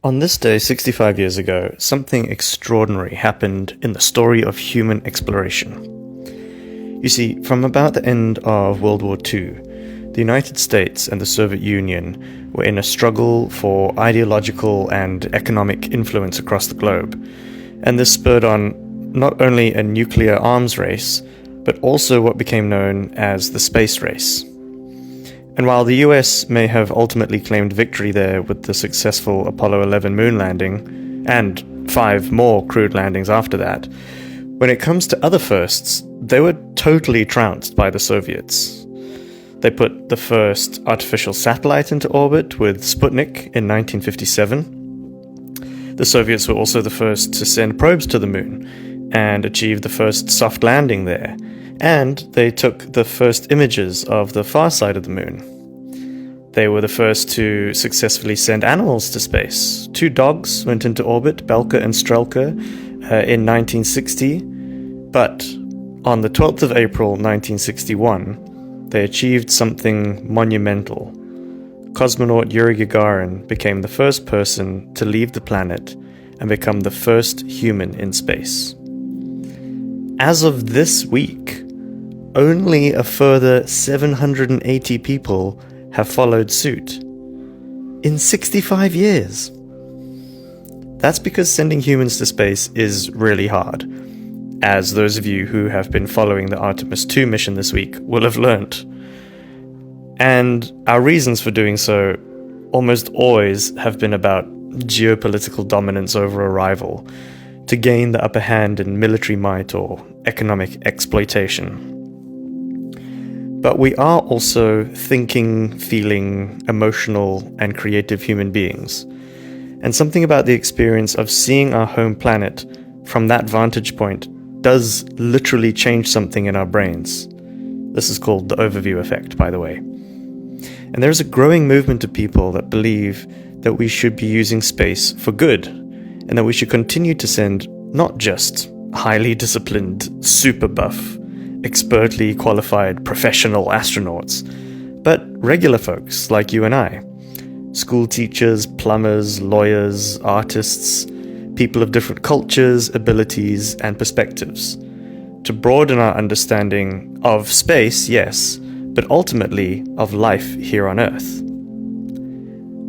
On this day, 65 years ago, something extraordinary happened in the story of human exploration. You see, from about the end of World War II, the United States and the Soviet Union were in a struggle for ideological and economic influence across the globe, and this spurred on not only a nuclear arms race, but also what became known as the space race. And while the US may have ultimately claimed victory there with the successful Apollo 11 moon landing, and 5 more crewed landings after that, when it comes to other firsts, they were totally trounced by the Soviets. They put the first artificial satellite into orbit with Sputnik in 1957. The Soviets were also the first to send probes to the moon and achieve the first soft landing there, and they took the first images of the far side of the moon. They were the first to successfully send animals to space. 2 dogs went into orbit, Belka and Strelka, in 1960, but on the 12th of April 1961, they achieved something monumental. Cosmonaut Yuri Gagarin became the first person to leave the planet and become the first human in space. As of this week, only a further 780 people have followed suit. In 65 years! That's because sending humans to space is really hard, as those of you who have been following the Artemis 2 mission this week will have learnt. And our reasons for doing so almost always have been about geopolitical dominance over a rival, to gain the upper hand in military might or economic exploitation. But we are also thinking, feeling, emotional, and creative human beings. And something about the experience of seeing our home planet from that vantage point does literally change something in our brains. This is called the overview effect, by the way. And there is a growing movement of people that believe that we should be using space for good, and that we should continue to send not just highly disciplined, super buff, expertly qualified professional astronauts, but regular folks like you and I. School teachers, plumbers, lawyers, artists, people of different cultures, abilities, and perspectives, to broaden our understanding of space, yes, but ultimately of life here on Earth.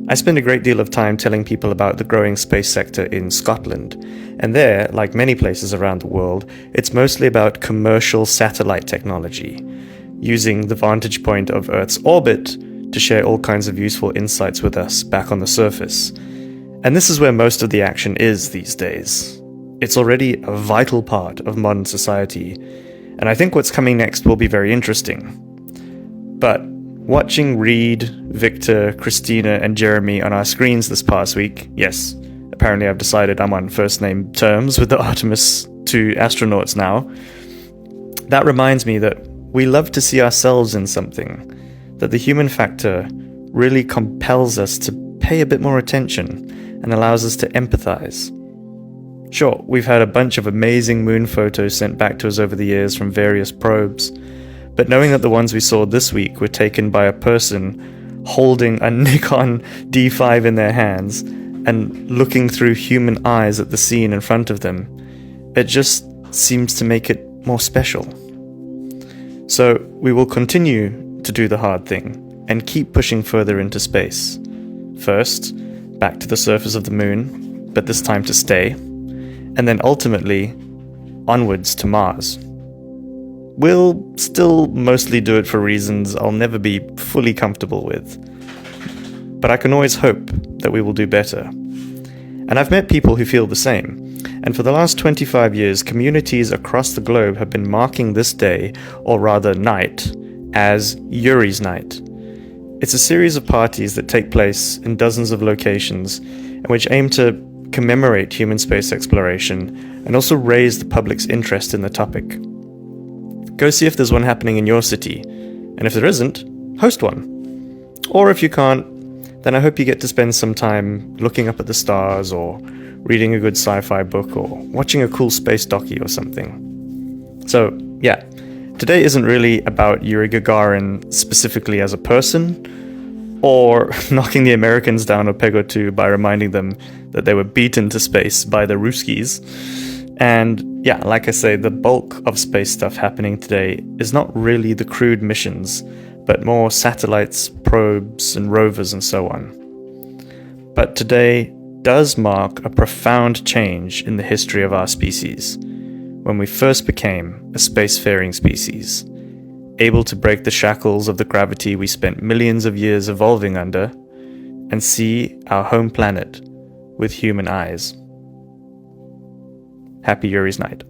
I spend a great deal of time telling people about the growing space sector in Scotland, and there, like many places around the world, it's mostly about commercial satellite technology, using the vantage point of Earth's orbit to share all kinds of useful insights with us back on the surface. And this is where most of the action is these days. It's already a vital part of modern society, and I think what's coming next will be very interesting. But watching Reed, Victor, Christina, and Jeremy on our screens this past week, yes, apparently I've decided I'm on first-name terms with the Artemis 2 astronauts now, that reminds me that we love to see ourselves in something, that the human factor really compels us to pay a bit more attention and allows us to empathize. Sure, we've had a bunch of amazing moon photos sent back to us over the years from various probes, but knowing that the ones we saw this week were taken by a person holding a Nikon D5 in their hands and looking through human eyes at the scene in front of them, it just seems to make it more special. So we will continue to do the hard thing and keep pushing further into space. First, back to the surface of the moon, but this time to stay, and then ultimately onwards to Mars. We'll still mostly do it for reasons I'll never be fully comfortable with, but I can always hope that we will do better. And I've met people who feel the same, and for the last 25 years, communities across the globe have been marking this day, or rather night, as Yuri's Night. It's a series of parties that take place in dozens of locations, and which aim to commemorate human space exploration and also raise the public's interest in the topic. Go see if there's one happening in your city, and if there isn't, host one. Or if you can't, then I hope you get to spend some time looking up at the stars, or reading a good sci-fi book, or watching a cool space docu or something. So, yeah, today isn't really about Yuri Gagarin specifically as a person, or knocking the Americans down a peg or two by reminding them that they were beaten to space by the Ruskies. And yeah, like I say, the bulk of space stuff happening today is not really the crewed missions, but more satellites, probes, and rovers and so on. But today does mark a profound change in the history of our species, when we first became a spacefaring species, able to break the shackles of the gravity we spent millions of years evolving under, and see our home planet with human eyes. Happy Yuri's Night.